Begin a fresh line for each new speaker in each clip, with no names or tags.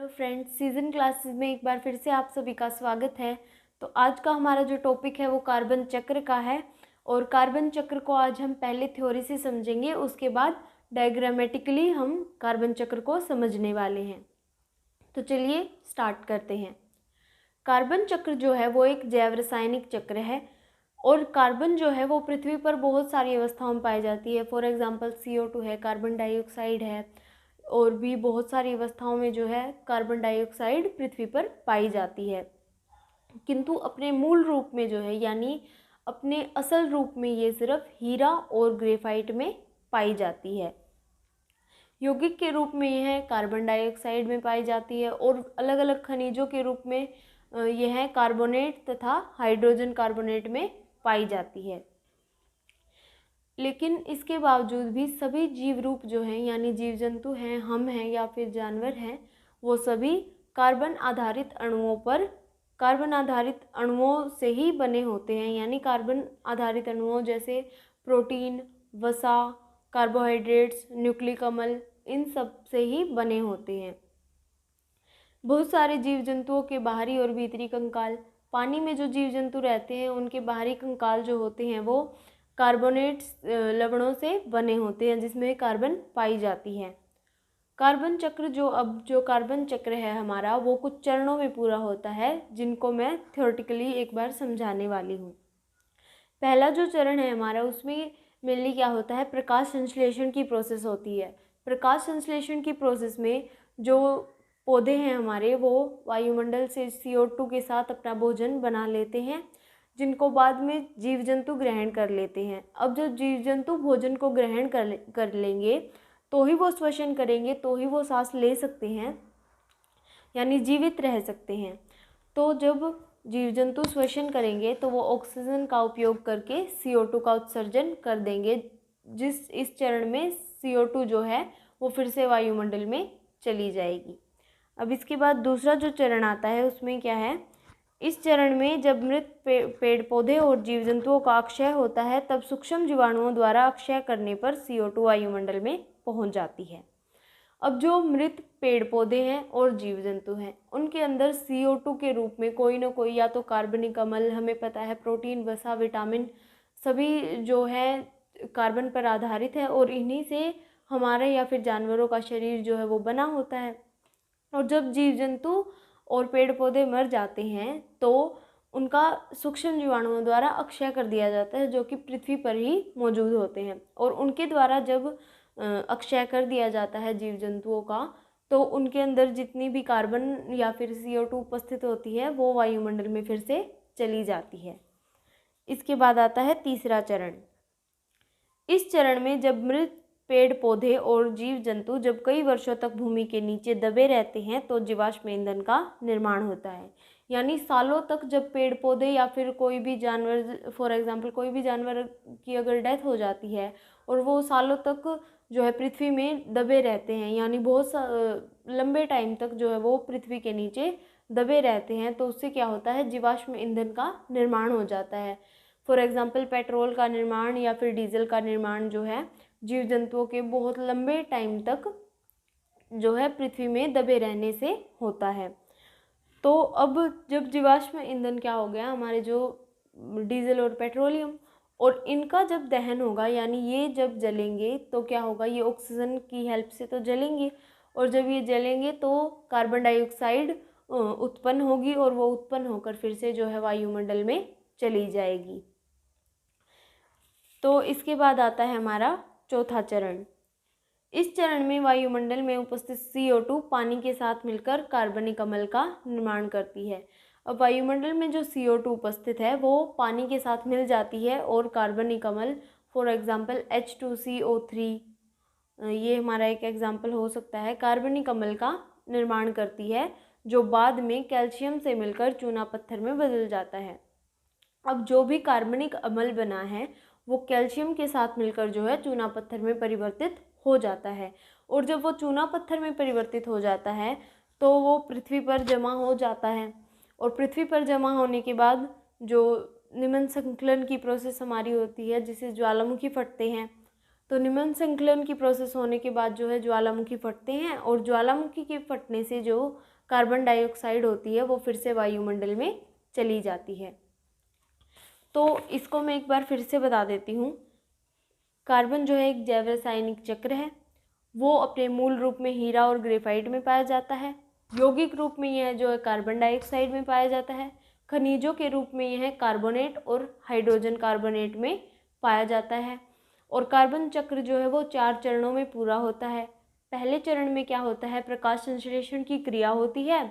Friends, season classes में एक बार फिर से आप सभी का स्वागत है। तो आज का हमारा जो टॉपिक है वो कार्बन चक्र का है और कार्बन चक्र को आज हम पहले थ्योरी से समझेंगे, उसके बाद डायग्रामेटिकली हम कार्बन चक्र को समझने वाले हैं। तो चलिए स्टार्ट करते हैं। कार्बन चक्र जो है वो एक जैव रासायनिक चक्र है और कार्बन जो है वो पृथ्वी पर बहुत सारी अवस्थाओं में पाई जाती है। फॉर एग्जांपल CO2 है, कार्बन डाइऑक्साइड है और भी बहुत सारी अवस्थाओं में जो है कार्बन डाइऑक्साइड पृथ्वी पर पाई जाती है, किंतु अपने मूल रूप में जो है यानी अपने असल रूप में ये सिर्फ हीरा और ग्रेफाइट में पाई जाती है। यौगिक के रूप में यह कार्बन डाइऑक्साइड में पाई जाती है और अलग अलग खनिजों के रूप में यह कार्बोनेट तथा हाइड्रोजन कार्बोनेट में पाई जाती है। लेकिन इसके बावजूद भी सभी जीव रूप जो हैं यानी जीव जंतु हैं, हम हैं या फिर जानवर हैं, वो सभी कार्बन आधारित अणुओं से ही बने होते हैं। यानी कार्बन आधारित अणुओं जैसे प्रोटीन, वसा, कार्बोहाइड्रेट्स, न्यूक्लिक अम्ल, इन सब से ही बने होते हैं। बहुत सारे जीव जंतुओं के बाहरी और भीतरी कंकाल, पानी में जो जीव जंतु रहते हैं उनके बाहरी कंकाल जो होते हैं वो कार्बोनेट्स लवणों से बने होते हैं जिसमें कार्बन पाई जाती है। कार्बन चक्र जो कार्बन चक्र है हमारा वो कुछ चरणों में पूरा होता है, जिनको मैं थ्योरेटिकली एक बार समझाने वाली हूँ। पहला जो चरण है हमारा उसमें मेनली क्या होता है, प्रकाश संश्लेषण की प्रोसेस होती है। प्रकाश संश्लेषण की प्रोसेस में जो पौधे हैं हमारे वो वायुमंडल से CO2 के साथ अपना भोजन बना लेते हैं, जिनको बाद में जीव जंतु ग्रहण कर लेते हैं। अब जब जीव जंतु भोजन को ग्रहण कर लेंगे तो ही वो श्वसन करेंगे, तो ही वो सांस ले सकते हैं यानी जीवित रह सकते हैं। तो जब जीव जंतु श्वसन करेंगे तो वो ऑक्सीजन का उपयोग करके CO2 का उत्सर्जन कर देंगे, इस चरण में CO2 जो है वो फिर से वायुमंडल में चली जाएगी। अब इसके बाद दूसरा जो चरण आता है उसमें क्या है, इस चरण में जब मृत पेड़ पौधे और जीव जंतुओं का अक्षय होता है तब सूक्ष्म जीवाणुओं द्वारा अक्षय करने पर CO2 वायुमंडल में पहुंच जाती है। अब जो मृत पेड़ पौधे हैं और जीव जंतु हैं उनके अंदर CO2 के रूप में कोई ना कोई या तो कार्बनिक अम्ल, हमें पता है प्रोटीन, वसा, विटामिन सभी जो है कार्बन पर आधारित है और इन्हीं से हमारे या फिर जानवरों का शरीर जो है वो बना होता है। और जब जीव जंतु और पेड़ पौधे मर जाते हैं तो उनका सूक्ष्म जीवाणुओं द्वारा अक्षय कर दिया जाता है, जो कि पृथ्वी पर ही मौजूद होते हैं। और उनके द्वारा जब अक्षय कर दिया जाता है जीव जंतुओं का, तो उनके अंदर जितनी भी कार्बन या फिर CO2 उपस्थित होती है वो वायुमंडल में फिर से चली जाती है। इसके बाद आता है तीसरा चरण। इस चरण में जब मृत पेड़ पौधे और जीव जंतु जब कई वर्षों तक भूमि के नीचे दबे रहते हैं तो जीवाश्म ईंधन का निर्माण होता है। यानी सालों तक जब पेड़ पौधे या फिर कोई भी जानवर, फॉर एग्जांपल कोई भी जानवर की अगर डेथ हो जाती है और वो सालों तक जो है पृथ्वी में दबे रहते हैं, यानी बहुत लंबे टाइम तक जो है वो पृथ्वी के नीचे दबे रहते हैं, तो उससे क्या होता है, जीवाश्म ईंधन का निर्माण हो जाता है। फॉर एग्जांपल पेट्रोल का निर्माण या फिर डीजल का निर्माण जो है जीव जंतुओं के बहुत लंबे टाइम तक जो है पृथ्वी में दबे रहने से होता है। तो अब जब जीवाश्म ईंधन क्या हो गया, हमारे जो डीजल और पेट्रोलियम, और इनका जब दहन होगा यानी ये जब जलेंगे तो क्या होगा, ये ऑक्सीजन की हेल्प से तो जलेंगे और जब ये जलेंगे तो कार्बन डाइऑक्साइड उत्पन्न होगी और वो उत्पन्न होकर फिर से जो है वायुमंडल में चली जाएगी। तो इसके बाद आता है हमारा चौथा चरण। इस चरण में वायुमंडल में उपस्थित CO2 पानी के साथ मिलकर कार्बनिक अम्ल का निर्माण करती है। अब वायुमंडल में जो CO2 उपस्थित है वो पानी के साथ मिल जाती है और कार्बनिक अम्ल, फॉर एग्जांपल H2CO3, ये हमारा एक एग्जांपल हो सकता है, कार्बनिक अम्ल का निर्माण करती है जो बाद में कैल्शियम से मिलकर चूना पत्थर में बदल जाता है। अब जो भी कार्बनिक अम्ल बना है वो कैल्शियम के साथ मिलकर जो है चूना पत्थर में परिवर्तित हो जाता है और जब वो चूना पत्थर में परिवर्तित हो जाता है तो वो पृथ्वी पर जमा हो जाता है और पृथ्वी पर जमा होने के बाद जो निम्न संकलन की प्रोसेस हमारी होती है जिसे ज्वालामुखी फटते हैं, तो निम्न संकलन की प्रोसेस होने के बाद जो है ज्वालामुखी फटते हैं और ज्वालामुखी के फटने से जो कार्बन डाइऑक्साइड होती है वो फिर से वायुमंडल में चली जाती है। तो इसको मैं एक बार फिर से बता देती हूँ। कार्बन जो है एक जैव रासायनिक चक्र है। वो अपने मूल रूप में हीरा और ग्रेफाइट में पाया जाता है। यौगिक रूप में यह जो है कार्बन डाइऑक्साइड में पाया जाता है। खनिजों के रूप में यह कार्बोनेट और हाइड्रोजन कार्बोनेट में पाया जाता है। और कार्बन चक्र जो है वो 4 चरणों में पूरा होता है। पहले चरण में क्या होता है, प्रकाश संश्लेषण की क्रिया होती है।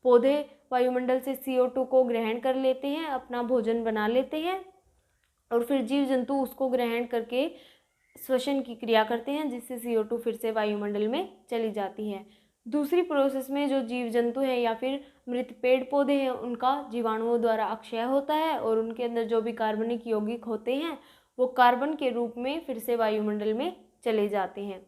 पौधे वायुमंडल से CO2 को ग्रहण कर लेते हैं, अपना भोजन बना लेते हैं और फिर जीव जंतु उसको ग्रहण करके श्वसन की क्रिया करते हैं, जिससे CO2 फिर से वायुमंडल में चली जाती है। दूसरी प्रोसेस में जो जीव जंतु हैं या फिर मृत पेड़ पौधे हैं, उनका जीवाणुओं द्वारा अक्षय होता है और उनके अंदर जो भी कार्बनिक यौगिक होते हैं वो कार्बन के रूप में फिर से वायुमंडल में चले जाते हैं।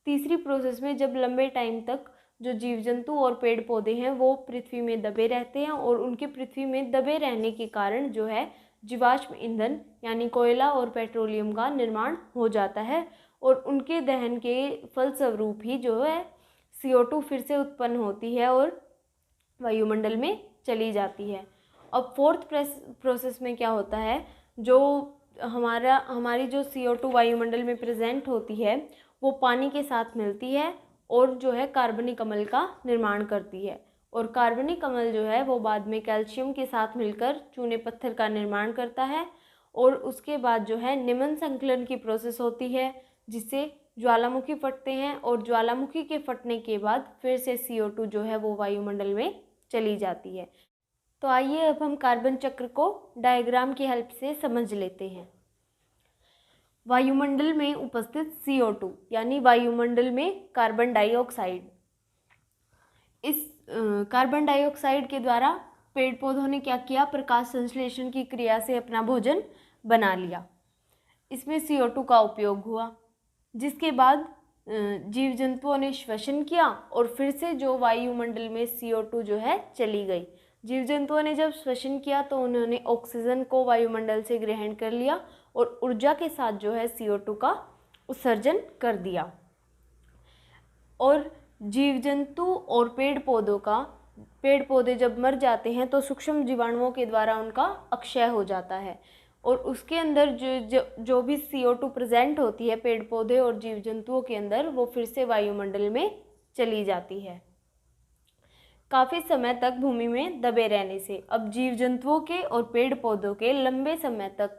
तीसरी प्रोसेस में जब लंबे टाइम तक जो जीव जंतु और पेड़ पौधे हैं वो पृथ्वी में दबे रहते हैं और उनके पृथ्वी में दबे रहने के कारण जो है जीवाश्म ईंधन यानी कोयला और पेट्रोलियम का निर्माण हो जाता है और उनके दहन के फलस्वरूप ही जो है CO2 फिर से उत्पन्न होती है और वायुमंडल में चली जाती है। अब फोर्थ प्रोसेस में क्या होता है, जो हमारी जो CO2 वायुमंडल में प्रेजेंट होती है वो पानी के साथ मिलती है और जो है कार्बनिक अम्ल का निर्माण करती है। और कार्बनिक अम्ल जो है वो बाद में कैल्शियम के साथ मिलकर चूने पत्थर का निर्माण करता है और उसके बाद जो है निम्न संकलन की प्रोसेस होती है, जिससे ज्वालामुखी फटते हैं और ज्वालामुखी के फटने के बाद फिर से CO2 जो है वो वायुमंडल में चली जाती है। तो आइए अब हम कार्बन चक्र को डायग्राम की हेल्प से समझ लेते हैं। वायुमंडल में उपस्थित CO2 यानी वायुमंडल में कार्बन डाइऑक्साइड, इस कार्बन डाइऑक्साइड के द्वारा पेड़ पौधों ने क्या किया, प्रकाश संश्लेषण की क्रिया से अपना भोजन बना लिया। इसमें CO2 का उपयोग हुआ, जिसके बाद जीव जंतुओं ने श्वसन किया और फिर से जो वायुमंडल में CO2 जो है चली गई। जीव जंतुओं ने जब श्वसन किया तो उन्होंने ऑक्सीजन को वायुमंडल से ग्रहण कर लिया और ऊर्जा के साथ जो है CO2 का उत्सर्जन कर दिया। और जीव जंतु और पेड़ पौधे जब मर जाते हैं तो सूक्ष्म जीवाणुओं के द्वारा उनका अक्षय हो जाता है और उसके अंदर जो भी CO2 प्रेजेंट होती है पेड़ पौधे और जीव जंतुओं के अंदर, वो फिर से वायुमंडल में चली जाती है। काफ़ी समय तक भूमि में दबे रहने से अब जीव जंतुओं के और पेड़ पौधों के लंबे समय तक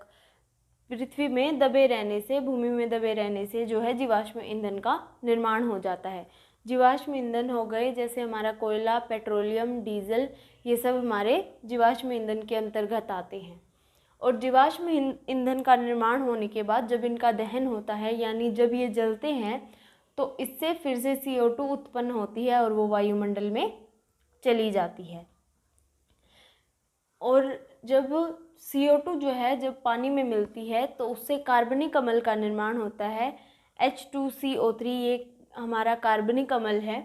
पृथ्वी में दबे रहने से, भूमि में दबे रहने से जो है जीवाश्म ईंधन का निर्माण हो जाता है। जीवाश्म ईंधन हो गए जैसे हमारा कोयला, पेट्रोलियम, डीजल, ये सब हमारे जीवाश्म ईंधन के अंतर्गत आते हैं। और जीवाश्म ईंधन का निर्माण होने के बाद जब इनका दहन होता है यानी जब ये जलते हैं तो इससे फिर से CO2 उत्पन्न होती है और वो वायुमंडल में चली जाती है। और जब CO2 जो है जब पानी में मिलती है तो उससे कार्बनिक अम्ल का निर्माण होता है। H2CO3 ये हमारा कार्बनिक अम्ल है।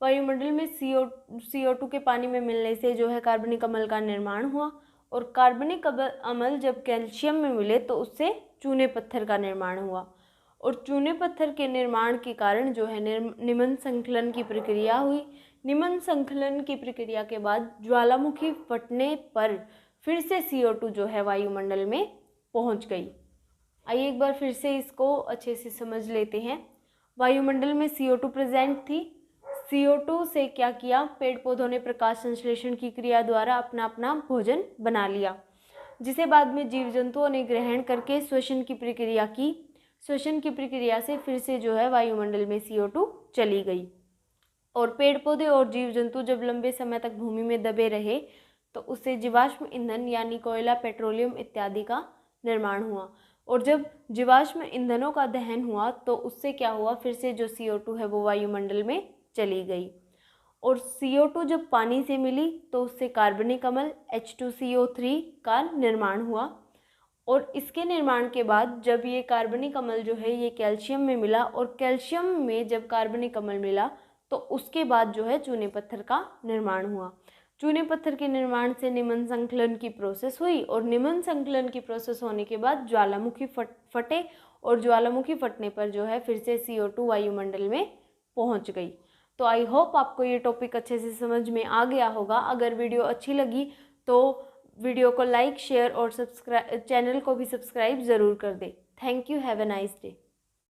वायुमंडल में CO2 के पानी में मिलने से जो है कार्बनिक अम्ल का निर्माण हुआ और कार्बनिक अम्ल जब कैल्शियम में मिले तो उससे चूने पत्थर का निर्माण हुआ और चूने पत्थर के निर्माण के कारण जो है निम्न संकलन की प्रक्रिया हुई। निम्न संकलन की प्रक्रिया के बाद ज्वालामुखी फटने पर फिर से CO2 जो है वायुमंडल में पहुंच गई। आइए एक बार फिर से इसको अच्छे से समझ लेते हैं। वायुमंडल में CO2 प्रेजेंट थी। CO2 से क्या किया, पेड़ पौधों ने प्रकाश संश्लेषण की क्रिया द्वारा अपना अपना भोजन बना लिया, जिसे बाद में जीव जंतुओं ने ग्रहण करके श्वसन की प्रक्रिया की। श्वसन की प्रक्रिया से फिर से जो है वायुमंडल में CO2 चली गई और पेड़ पौधे और जीव जंतु जब लंबे समय तक भूमि में दबे रहे तो उससे जीवाश्म ईंधन यानी कोयला, पेट्रोलियम इत्यादि का निर्माण हुआ। और जब जीवाश्म ईंधनों का दहन हुआ तो उससे क्या हुआ, फिर से जो CO2 है वो वायुमंडल में चली गई और CO2 जब पानी से मिली तो उससे कार्बनिक अम्ल H2CO3 का निर्माण हुआ और इसके निर्माण के बाद जब ये कार्बनिक अम्ल जो है ये कैल्शियम में मिला और कैल्शियम में जब कार्बनिक अम्ल मिला तो उसके बाद जो है चूने पत्थर का निर्माण हुआ। चूने पत्थर के निर्माण से निम्न संकलन की प्रोसेस हुई और निम्न संकलन की प्रोसेस होने के बाद ज्वालामुखी फटे और ज्वालामुखी फटने पर जो है फिर से CO2 वायुमंडल में पहुंच गई। तो आई होप आपको ये टॉपिक अच्छे से समझ में आ गया होगा। अगर वीडियो अच्छी लगी तो वीडियो को लाइक, शेयर और सब्सक्राइब, चैनल को भी सब्सक्राइब ज़रूर कर दें। Thank you, have a nice day.